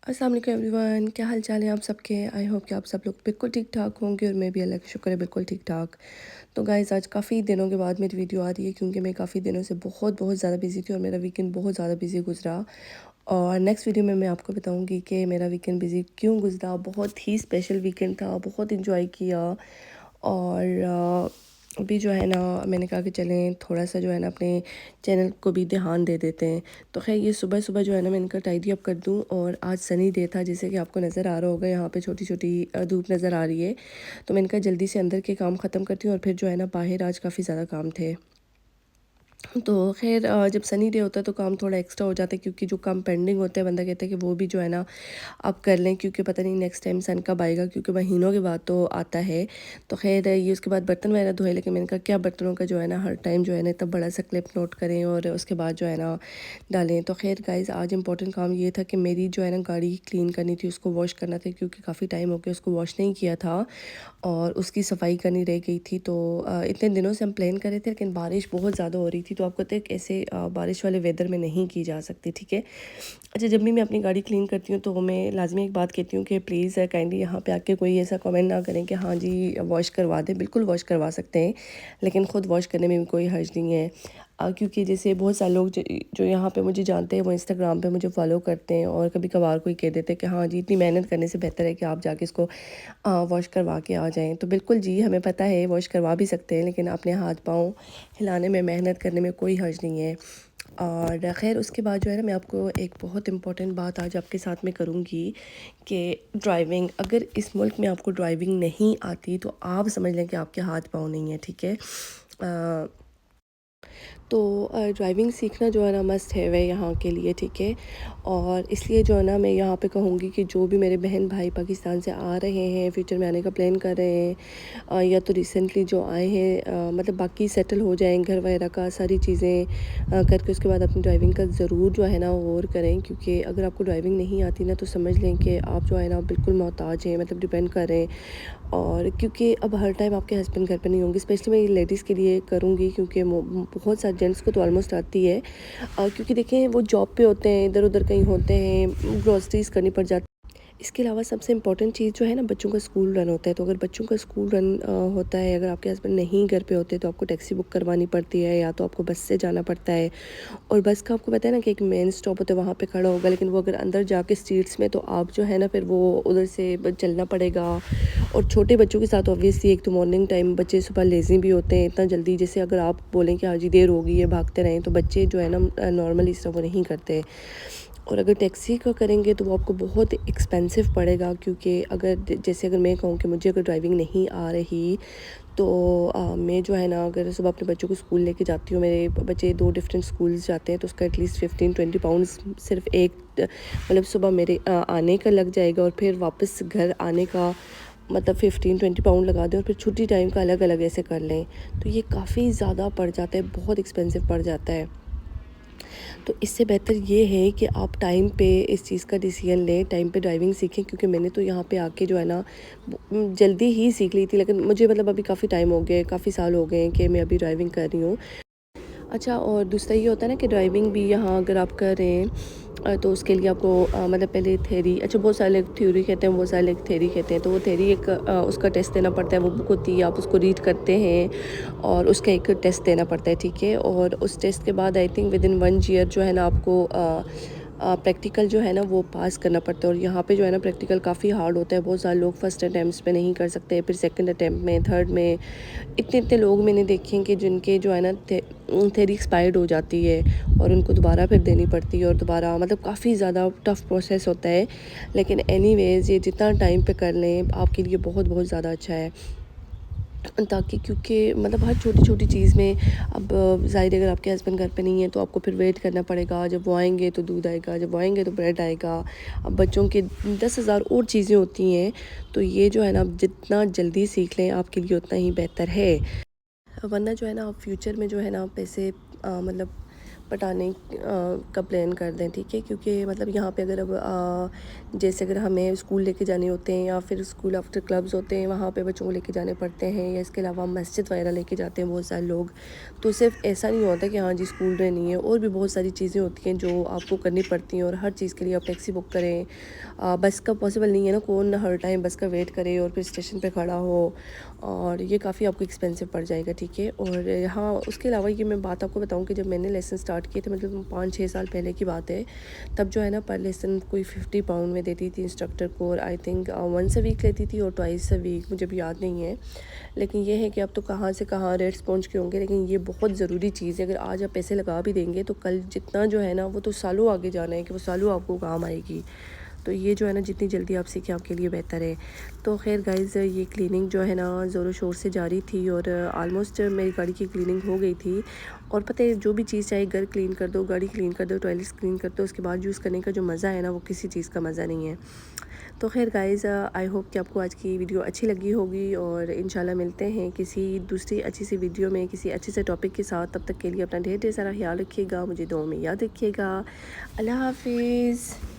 अस्सलाम वालेकुम एवरीवन, क्या हाल चाल है आप सबके। आई होप कि आप सब लोग बिल्कुल ठीक ठाक होंगे और मैं भी अल्लाह का शुक्र है बिल्कुल ठीक ठाक। तो गाइज़ आज काफ़ी दिनों के बाद मेरी वीडियो आ रही है क्योंकि मैं काफ़ी दिनों से बहुत बहुत ज़्यादा बिज़ी थी और मेरा वीकेंड बहुत ज़्यादा बिज़ी गुजरा। और नेक्स्ट वीडियो में मैं आपको बताऊंगी कि मेरा वीकेंड बिज़ी क्यों गुजरा। बहुत ही स्पेशल वीकेंड था, बहुत इंजॉय किया। और अभी जो है ना मैंने कहा कि चलें थोड़ा सा जो है ना अपने चैनल को भी ध्यान दे देते हैं। तो खैर ये सुबह सुबह जो है ना मैं इनका टाइडी अप कर दूं। और आज सनी डे था, जैसे कि आपको नज़र आ रहा होगा यहाँ पे छोटी छोटी धूप नज़र आ रही है। तो मैंने कहा जल्दी से अंदर के काम ख़त्म करती हूँ और फिर जो है ना बाहर आज काफ़ी ज़्यादा काम थे। तो खैर जब सनी डे होता है तो काम थोड़ा एक्स्ट्रा हो जाता है क्योंकि जो काम पेंडिंग होते हैं बंदा कहता है कि वो भी जो है ना आप कर लें क्योंकि पता नहीं नेक्स्ट टाइम सन कब आएगा, क्योंकि महीनों के बाद तो आता है। तो खैर ये उसके बाद बर्तन वगैरह धोए, लेकिन मैंने कहा क्या बर्तनों का जो है ना हर टाइम जो है ना इतना बड़ा सा क्लिप नोट करें और उसके बाद जो है ना डालें। तो खैर गाइज़ आज इंपॉर्टेंट काम ये था कि मेरी जो है ना गाड़ी क्लीन करनी थी, उसको वॉश करना था क्योंकि काफ़ी टाइम हो गया उसको वॉश नहीं किया था और उसकी सफाई करनी रह गई थी। तो इतने दिनों से हम प्लान कर रहे थे लेकिन बारिश बहुत ज़्यादा हो रही थी, तो आपको तो एक ऐसे बारिश वाले वेदर में नहीं की जा सकती, ठीक है। अच्छा, जब भी मैं अपनी गाड़ी क्लीन करती हूँ तो मैं लाजमी एक बात कहती हूँ कि प्लीज़ काइंडली यहाँ पे आके कोई ऐसा कमेंट ना करें कि हाँ जी वॉश करवा दें। बिल्कुल वॉश करवा सकते हैं, लेकिन ख़ुद वॉश करने में भी कोई हर्ज नहीं है। क्योंकि जैसे बहुत सारे लोग जो यहाँ पे मुझे जानते हैं वो इंस्टाग्राम पे मुझे फॉलो करते हैं और कभी कभार कोई कह देते हैं कि हाँ जी इतनी मेहनत करने से बेहतर है कि आप जाके इसको वॉश करवा के आ जाएं। तो बिल्कुल जी हमें पता है वॉश करवा भी सकते हैं, लेकिन अपने हाथ पाँव हिलाने में मेहनत करने में कोई हर्ज नहीं है। और ख़ैर उसके बाद जो है ना मैं आपको एक बहुत इम्पॉर्टेंट बात आज आपके साथ में करूँगी कि ड्राइविंग, अगर इस मुल्क में आपको ड्राइविंग नहीं आती तो आप समझ लें कि आपके हाथ पाँव नहीं है, ठीक है। तो ड्राइविंग सीखना जो है ना मस्ट है वह यहाँ के लिए, ठीक है। और इसलिए जो है ना मैं यहाँ पे कहूँगी कि जो भी मेरे बहन भाई पाकिस्तान से आ रहे हैं, फ्यूचर में आने का प्लान कर रहे हैं, या तो रिसेंटली जो आए हैं, मतलब बाकी सेटल हो जाएं घर वगैरह का सारी चीज़ें करके उसके बाद अपनी ड्राइविंग का ज़रूर जो है ना वो और करें। क्योंकि अगर आपको ड्राइविंग नहीं आती ना तो समझ लें कि आप जो है ना बिल्कुल मोहताज हैं, मतलब डिपेंड कर रहे हैं। और क्योंकि अब हर टाइम आपके हस्बैंड घर पे नहीं होंगे, स्पेशली मैं लेडीज़ के लिए करूँगी क्योंकि बहुत सारे जेंट्स को तो ऑलमोस्ट आती है। क्योंकि देखें वो जॉब पे होते हैं, इधर उधर कहीं होते हैं, ग्रॉसरीज करनी पड़ जाती। इसके अलावा सबसे इम्पॉर्टेंट चीज़ जो है ना बच्चों का स्कूल रन होता है। तो अगर बच्चों का स्कूल रन होता है, अगर आपके हस्बैंड नहीं घर पे होते तो आपको टैक्सी बुक करवानी पड़ती है या तो आपको बस से जाना पड़ता है। और बस का आपको पता है ना कि एक मेन स्टॉप होता है, वहाँ पे खड़ा होगा, लेकिन वो अगर अंदर जाके स्ट्रीट्स में तो आप जो है ना फिर वो उधर से चलना पड़ेगा। और छोटे बच्चों के साथ ऑब्वियसली एक तो मॉर्निंग टाइम बच्चे सुबह लेज़ी भी होते हैं इतना जल्दी, जैसे अगर आप बोलें कि हाँ जी देर हो गई है भागते रहें, तो बच्चे जो है ना नॉर्मली इस तरह वो नहीं करते। और अगर टैक्सी का करेंगे तो वो आपको बहुत एक्सपेंसिव पड़ेगा, क्योंकि अगर जैसे अगर मैं कहूँ कि मुझे अगर ड्राइविंग नहीं आ रही तो मैं जो है ना अगर सुबह अपने बच्चों को स्कूल लेके जाती हूँ, मेरे बच्चे 2 डिफरेंट स्कूल्स जाते हैं, तो उसका एटलीस्ट 15-20 पाउंड्स सिर्फ एक मतलब सुबह मेरे आने का लग जाएगा और फिर वापस घर आने का, मतलब 15-20 पाउंड लगा दें और फिर छुट्टी टाइम का अलग अलग ऐसे कर लें तो ये काफ़ी ज़्यादा पड़ जाता है, बहुत एक्सपेंसिव पड़ जाता है। तो इससे बेहतर ये है कि आप टाइम पे इस चीज़ का डिसीजन लें, टाइम पे ड्राइविंग सीखें। क्योंकि मैंने तो यहाँ पे आके जो है ना जल्दी ही सीख ली थी, लेकिन मुझे मतलब अभी काफ़ी टाइम हो गए, काफ़ी साल हो गए हैं कि मैं अभी ड्राइविंग कर रही हूँ। अच्छा, और दूसरा ये होता है ना कि ड्राइविंग भी यहाँ अगर आप कर रहे हैं तो उसके लिए आपको मतलब पहले थ्योरी, अच्छा बहुत सारे लोग थ्योरी कहते हैं, बहुत सारे लोग थ्योरी कहते हैं, तो वो थ्योरी एक उसका टेस्ट देना पड़ता है, वो बुक होती है, आप उसको रीड करते हैं और उसका एक टेस्ट देना पड़ता है, ठीक है। और उस टेस्ट के बाद I think with in 1 year जो है ना आपको प्रैक्टिकल जो है ना वो पास करना पड़ता है। और यहाँ पे जो है ना प्रैक्टिकल काफ़ी हार्ड होता है, बहुत सारे लोग फर्स्ट अटैम्प्ट पे नहीं कर सकते, फिर सेकंड अटैम्प्ट में, थर्ड में, इतने इतने लोग मैंने देखे हैं कि जिनके जो है ना थ्योरी एक्सपायर्ड हो जाती है और उनको दोबारा फिर देनी पड़ती है और दोबारा, मतलब काफ़ी ज़्यादा टफ प्रोसेस होता है। लेकिन एनीवेज़ ये जितना टाइम पे कर लें आपके लिए बहुत बहुत ज़्यादा अच्छा है, ताकि क्योंकि मतलब हर छोटी छोटी चीज़ में अब ज़ाहिर है अगर आपके हस्बैंड घर पे नहीं है तो आपको फिर वेट करना पड़ेगा, जब वो आएंगे तो दूध आएगा, जब वो आएंगे तो ब्रेड आएगा। अब बच्चों के 10,000 और चीज़ें होती हैं, तो ये जो है ना आप जितना जल्दी सीख लें आपके लिए उतना ही बेहतर है। वरना जो है ना आप फ्यूचर में जो है ना पैसे मतलब पटाने का प्लान कर दें, ठीक है। क्योंकि मतलब यहाँ पे अगर अब जैसे अगर हमें स्कूल लेके जाने होते हैं या फिर स्कूल आफ्टर क्लब्स होते हैं, वहाँ पे बच्चों को लेके जाने पड़ते हैं, या इसके अलावा मस्जिद वगैरह लेके जाते हैं बहुत सारे लोग। तो सिर्फ ऐसा नहीं होता कि हाँ जी स्कूल ड्रे नहीं है, और भी बहुत सारी चीज़ें होती हैं जो आपको करनी पड़ती हैं, और हर चीज़ के लिए आप टैक्सी बुक करें। बस का पॉसिबल नहीं है ना, कौन हर टाइम बस का वेट करे और फिर स्टेशन पे खड़ा हो, और ये काफ़ी आपको एक्सपेंसिव पड़ जाएगा, ठीक है। और हाँ, उसके अलावा ये मैं बात आपको बताऊँ कि जब मैंने लेसन स्टार्ट किए थे, मतलब 5-6 साल पहले की बात है, तब जो है ना पर लेसन कोई 50 पाउंड में देती थी इंस्ट्रक्टर को, और I think once a week लेती थी और ट्वाइस अ वीक, मुझे भी याद नहीं है। लेकिन ये है कि अब तो कहाँ से कहाँ रेट्स पहुँच के होंगे, लेकिन ये बहुत ज़रूरी चीज़ है। अगर आज आप पैसे लगा भी देंगे तो कल जितना जो है ना वो तो सालों आगे जाना है, कि वो सालों आपको काम आएगी। तो ये जो है ना जितनी जल्दी आप सीखें आपके लिए बेहतर है। तो खैर गाइज़, ये क्लीनिंग जो है ना ज़ोरों शोर से जारी थी, और ऑलमोस्ट मेरी गाड़ी की क्लीनिंग हो गई थी। और पता है, जो भी चीज़ चाहे घर क्लीन कर दो, गाड़ी क्लीन कर दो, टॉयलेट्स क्लीन कर दो, उसके बाद यूज़ करने का जो मज़ा है ना वो किसी चीज़ का मज़ा नहीं है। तो खैर गाइज़, आई होप कि आपको आज की वीडियो अच्छी लगी होगी, और इंशाल्लाह मिलते हैं किसी दूसरी अच्छी सी वीडियो में किसी अच्छे से टॉपिक के साथ। तब तक के लिए अपना ढेर ढेर सारा ख्याल रखिएगा, मुझे दुआ में याद रखिएगा। अल्लाह हाफिज़।